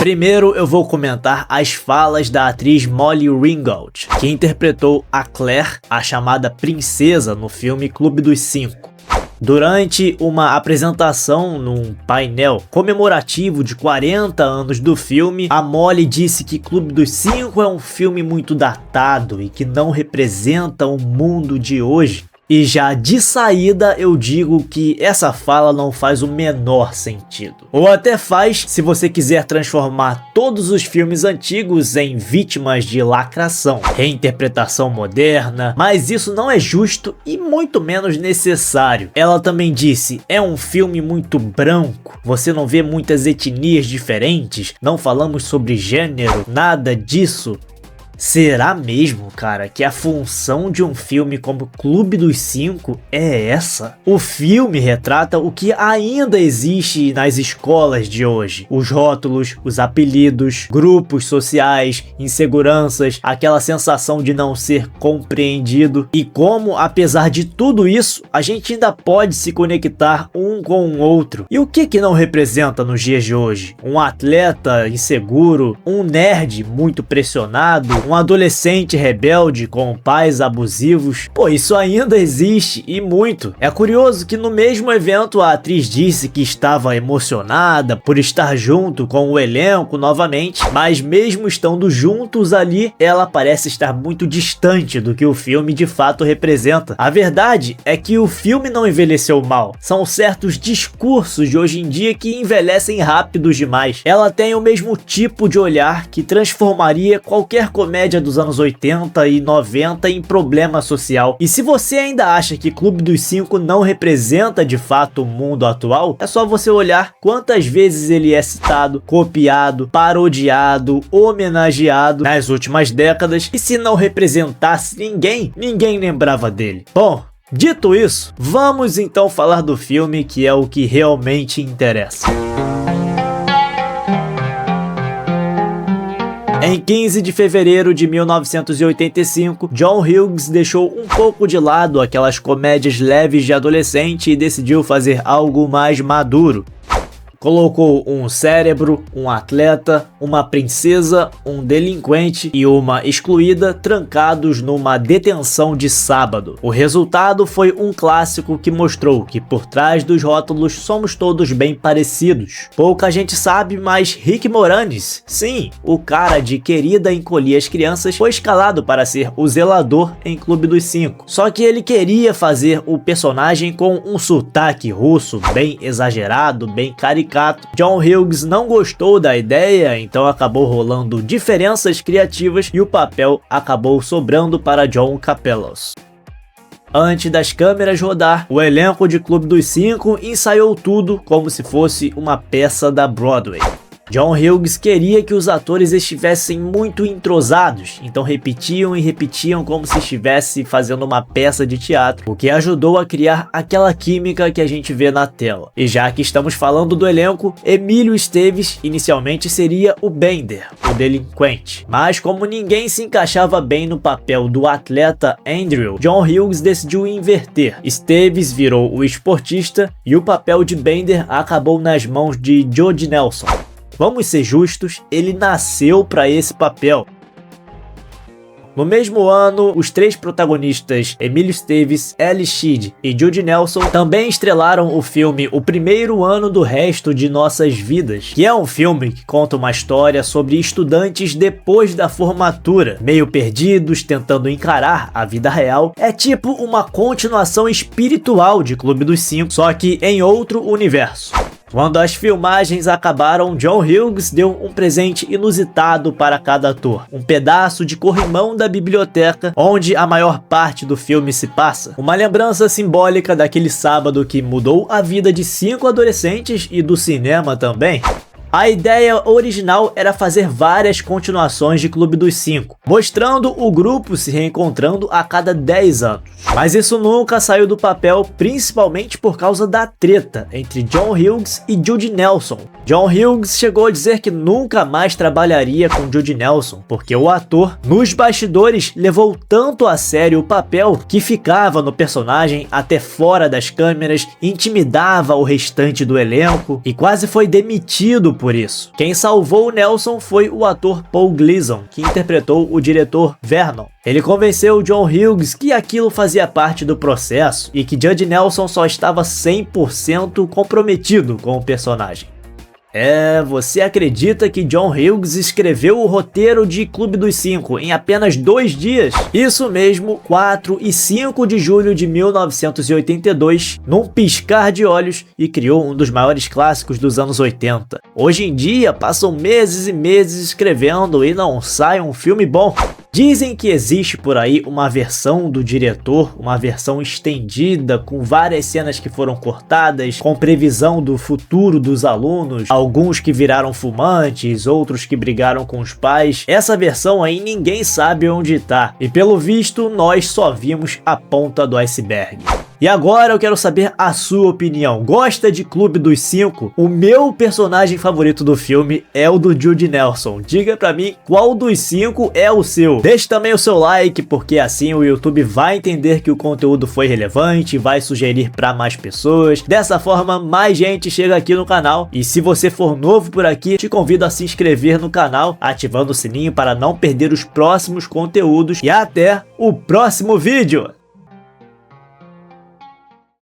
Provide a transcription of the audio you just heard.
Primeiro eu vou comentar as falas da atriz Molly Ringwald, que interpretou a Claire, a chamada princesa, no filme Clube dos Cinco. Durante uma apresentação num painel comemorativo de 40 anos do filme, a Molly disse que Clube dos Cinco é um filme muito datado e que não representa o mundo de hoje. E já de saída eu digo que essa fala não faz o menor sentido. Ou até faz se você quiser transformar todos os filmes antigos em vítimas de lacração, reinterpretação moderna, mas isso não é justo e muito menos necessário. Ela também disse, é um filme muito branco, você não vê muitas etnias diferentes, não falamos sobre gênero, nada disso. Será mesmo, cara, que a função de um filme como Clube dos Cinco é essa? O filme retrata o que ainda existe nas escolas de hoje. Os rótulos, os apelidos, grupos sociais, inseguranças, aquela sensação de não ser compreendido. E como, apesar de tudo isso, a gente ainda pode se conectar um com o outro. E o que não representa nos dias de hoje? Um atleta inseguro, um nerd muito pressionado, um adolescente rebelde com pais abusivos. Pô, isso ainda existe e muito. É curioso que no mesmo evento a atriz disse que estava emocionada por estar junto com o elenco novamente, mas mesmo estando juntos ali, ela parece estar muito distante do que o filme de fato representa. A verdade é que o filme não envelheceu mal. São certos discursos de hoje em dia que envelhecem rápidos demais. Ela tem o mesmo tipo de olhar que transformaria qualquer comédia dos anos 80 e 90 em problema social. E se você ainda acha que Clube dos Cinco não representa de fato o mundo atual, é só você olhar quantas vezes ele é citado, copiado, parodiado, homenageado nas últimas décadas, e se não representasse ninguém, ninguém lembrava dele. Bom, dito isso, vamos então falar do filme, que é o que realmente interessa. Em 15 de fevereiro de 1985, John Hughes deixou um pouco de lado aquelas comédias leves de adolescente e decidiu fazer algo mais maduro. Colocou um cérebro, um atleta, uma princesa, um delinquente e uma excluída trancados numa detenção de sábado. O resultado foi um clássico que mostrou que por trás dos rótulos somos todos bem parecidos. Pouca gente sabe, mas Rick Moranis, sim, o cara de Querida Encolhi as Crianças, foi escalado para ser o zelador em Clube dos Cinco. Só que ele queria fazer o personagem com um sotaque russo bem exagerado, bem caricato. John Hughes não gostou da ideia, então acabou rolando diferenças criativas e o papel acabou sobrando para John Kapelos. Antes das câmeras rodar, o elenco de Clube dos Cinco ensaiou tudo como se fosse uma peça da Broadway. John Hughes queria que os atores estivessem muito entrosados, então repetiam e repetiam como se estivesse fazendo uma peça de teatro, o que ajudou a criar aquela química que a gente vê na tela. E já que estamos falando do elenco, Emílio Esteves inicialmente seria o Bender, o delinquente. Mas como ninguém se encaixava bem no papel do atleta Andrew, John Hughes decidiu inverter. Esteves virou o esportista e o papel de Bender acabou nas mãos de Judd Nelson. Vamos ser justos, ele nasceu para esse papel. No mesmo ano, os três protagonistas, Emílio Esteves, Ellie Sheed e Judd Nelson, também estrelaram o filme O Primeiro Ano do Resto de Nossas Vidas, que é um filme que conta uma história sobre estudantes depois da formatura, meio perdidos, tentando encarar a vida real. É tipo uma continuação espiritual de Clube dos Cinco, só que em outro universo. Quando as filmagens acabaram, John Hughes deu um presente inusitado para cada ator. Um pedaço de corrimão da biblioteca, onde a maior parte do filme se passa. Uma lembrança simbólica daquele sábado que mudou a vida de 5 adolescentes e do cinema também. A ideia original era fazer várias continuações de Clube dos Cinco, mostrando o grupo se reencontrando a cada 10 anos. Mas isso nunca saiu do papel, principalmente por causa da treta entre John Hughes e Judd Nelson. John Hughes chegou a dizer que nunca mais trabalharia com Judd Nelson, porque o ator, nos bastidores, levou tanto a sério o papel que ficava no personagem até fora das câmeras, intimidava o restante do elenco e quase foi demitido por isso. Quem salvou o Nelson foi o ator Paul Gleason, que interpretou o diretor Vernon. Ele convenceu John Hughes que aquilo fazia parte do processo e que Judd Nelson só estava 100% comprometido com o personagem. Você acredita que John Hughes escreveu o roteiro de Clube dos Cinco em apenas 2 dias? Isso mesmo, 4 e 5 de julho de 1982, num piscar de olhos, e criou um dos maiores clássicos dos anos 80. Hoje em dia, passam meses e meses escrevendo e não sai um filme bom. Dizem que existe por aí uma versão do diretor, uma versão estendida, com várias cenas que foram cortadas, com previsão do futuro dos alunos, alguns que viraram fumantes, outros que brigaram com os pais. Essa versão aí ninguém sabe onde tá, e pelo visto nós só vimos a ponta do iceberg. E agora eu quero saber a sua opinião. Gosta de Clube dos Cinco? O meu personagem favorito do filme é o do Judd Nelson. Diga pra mim qual dos 5 é o seu. Deixe também o seu like, porque assim o YouTube vai entender que o conteúdo foi relevante, vai sugerir pra mais pessoas. Dessa forma, mais gente chega aqui no canal. E se você for novo por aqui, te convido a se inscrever no canal, ativando o sininho para não perder os próximos conteúdos. E até o próximo vídeo!